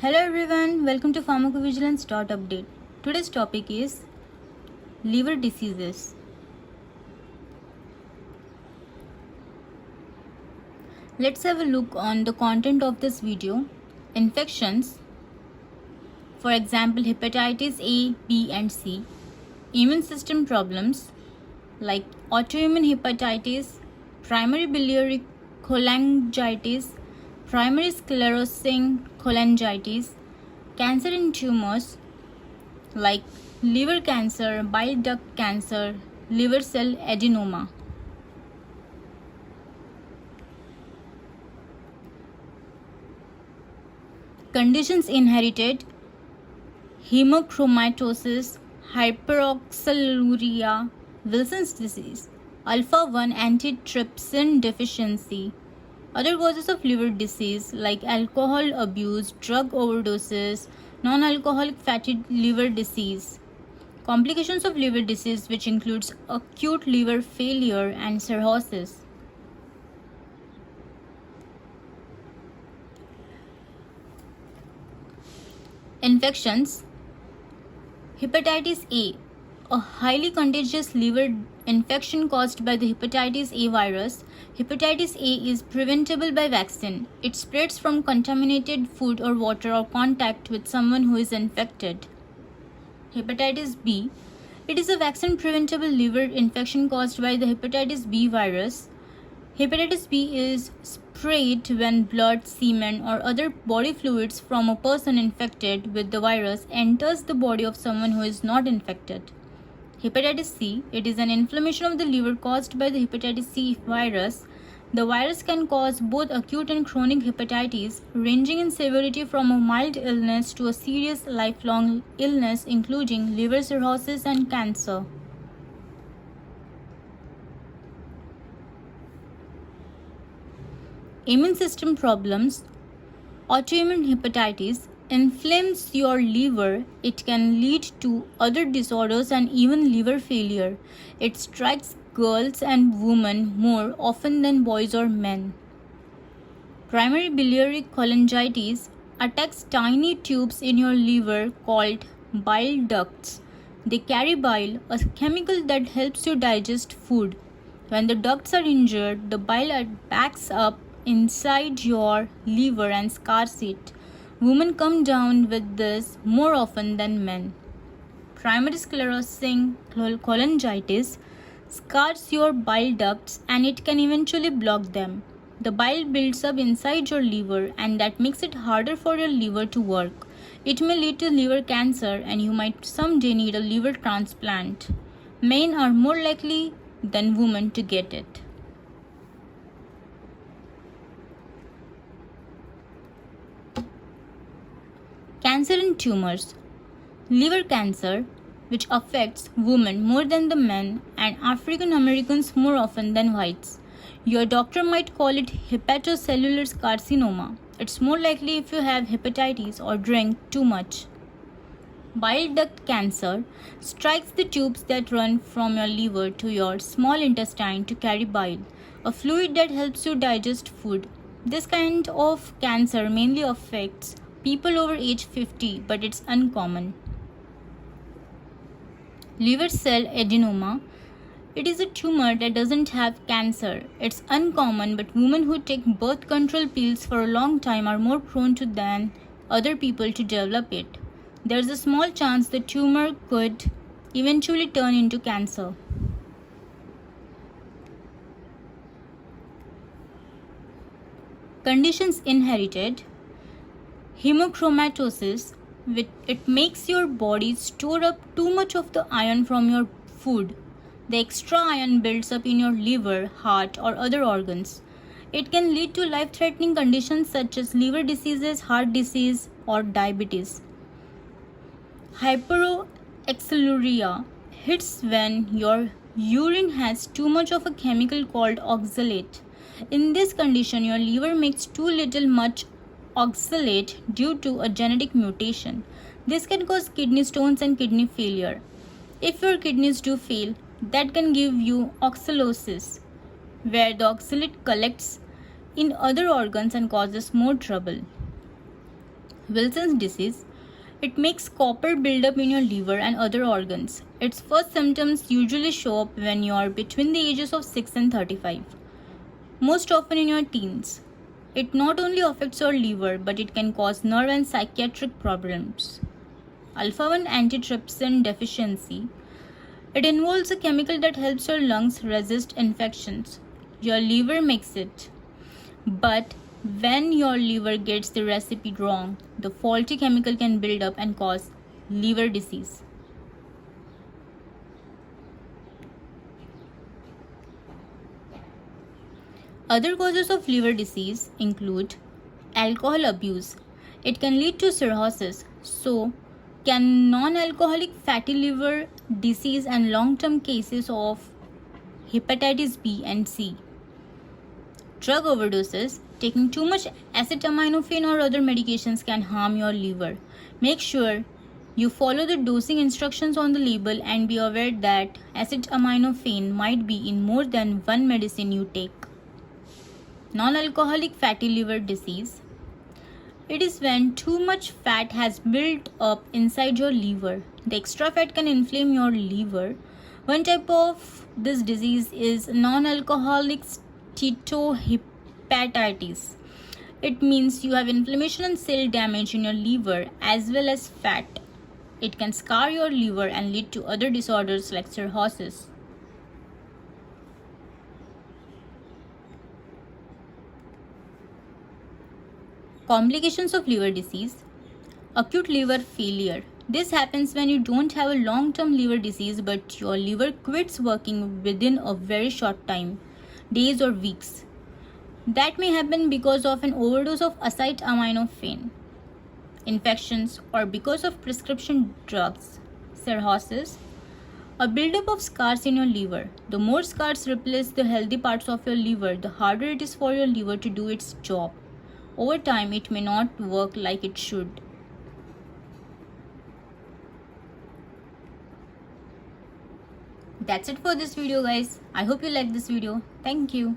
Hello everyone, welcome to Pharmacovigilance Update. Today's topic is liver diseases. Let's have a look on the content of this video. Infections, for example hepatitis A, B and C. Immune system problems like autoimmune hepatitis, primary biliary cholangitis, primary sclerosing cholangitis, cancer in tumors like liver cancer, bile duct cancer, liver cell adenoma. Conditions inherited: hemochromatosis, hyperoxaluria, Wilson's disease, alpha-1 antitrypsin deficiency. Other causes of liver disease like alcohol abuse, drug overdoses, non-alcoholic fatty liver disease. Complications of liver disease, which includes acute liver failure and cirrhosis. Infections: hepatitis A, a highly contagious liver infection caused by the hepatitis A virus. Hepatitis A is preventable by vaccine. It spreads from contaminated food or water or contact with someone who is infected. Hepatitis B, it is a vaccine preventable liver infection caused by the hepatitis B virus. Hepatitis B is sprayed when blood, semen, or other body fluids from a person infected with the virus enters the body of someone who is not infected. Hepatitis C, it is an inflammation of the liver caused by the hepatitis C virus. The virus can cause both acute and chronic hepatitis, ranging in severity from a mild illness to a serious lifelong illness, including liver cirrhosis and cancer. Immune system problems. Autoimmune hepatitis inflames your liver. It can lead to other disorders and even liver failure. It strikes girls and women more often than boys or men. Primary biliary cholangitis attacks tiny tubes in your liver called bile ducts. They carry bile, a chemical that helps you digest food. When the ducts are injured, the bile backs up inside your liver and scars it. Women come down with this more often than men. Primary sclerosing cholangitis scars your bile ducts and it can eventually block them. The bile builds up inside your liver and that makes it harder for your liver to work. It may lead to liver cancer and you might someday need a liver transplant. Men are more likely than women to get it. Cancer in tumors. Liver cancer, which affects women more than the men and African Americans more often than whites. Your doctor might call it hepatocellular carcinoma. It's more likely if you have hepatitis or drink too much. Bile duct cancer strikes the tubes that run from your liver to your small intestine to carry bile, a fluid that helps you digest food. This kind of cancer mainly affects people over age 50, but it's uncommon. Liver cell adenoma. It is a tumor that doesn't have cancer. It's uncommon, but women who take birth control pills for a long time are more prone to than other people to develop it. There's a small chance the tumor could eventually turn into cancer. Conditions inherited. Hemochromatosis, it makes your body store up too much of the iron from your food. The extra iron builds up in your liver, heart, or other organs. It can lead to life-threatening conditions such as liver diseases, heart disease, or diabetes. Hyperoxaluria hits when your urine has too much of a chemical called oxalate. In this condition, your liver makes too little much oxalate due to a genetic mutation. This can cause kidney stones and kidney failure. If your kidneys do fail, that can give you oxalosis, where the oxalate collects in other organs and causes more trouble. Wilson's disease. It makes copper build up in your liver and other organs. Its first symptoms usually show up when you are between the ages of 6 and 35, most often in your teens. It not only affects your liver, but it can cause nerve and psychiatric problems. Alpha 1 antitrypsin deficiency. It involves a chemical that helps your lungs resist infections. Your liver makes it. But when your liver gets the recipe wrong, the faulty chemical can build up and cause liver disease. Other causes of liver disease include alcohol abuse. It can lead to cirrhosis. So can non-alcoholic fatty liver disease and long-term cases of hepatitis B and C. Drug overdoses. Taking too much acetaminophen or other medications can harm your liver. Make sure you follow the dosing instructions on the label and be aware that acetaminophen might be in more than one medicine you take. Non-alcoholic fatty liver disease. It is when too much fat has built up inside your liver. The extra fat can inflame your liver. One type of this disease is non-alcoholic steatohepatitis. It means you have inflammation and cell damage in your liver as well as fat. It can scar your liver and lead to other disorders like cirrhosis. Complications of liver disease. Acute liver failure. This happens when you don't have a long-term liver disease but your liver quits working within a very short time, days or weeks. That may happen because of an overdose of acetaminophen, infections, or because of prescription drugs. Cirrhosis. A buildup of scars in your liver. The more scars replace the healthy parts of your liver, the harder it is for your liver to do its job. Over time, it may not work like it should. That's it for this video, guys. I hope you liked this video. Thank you.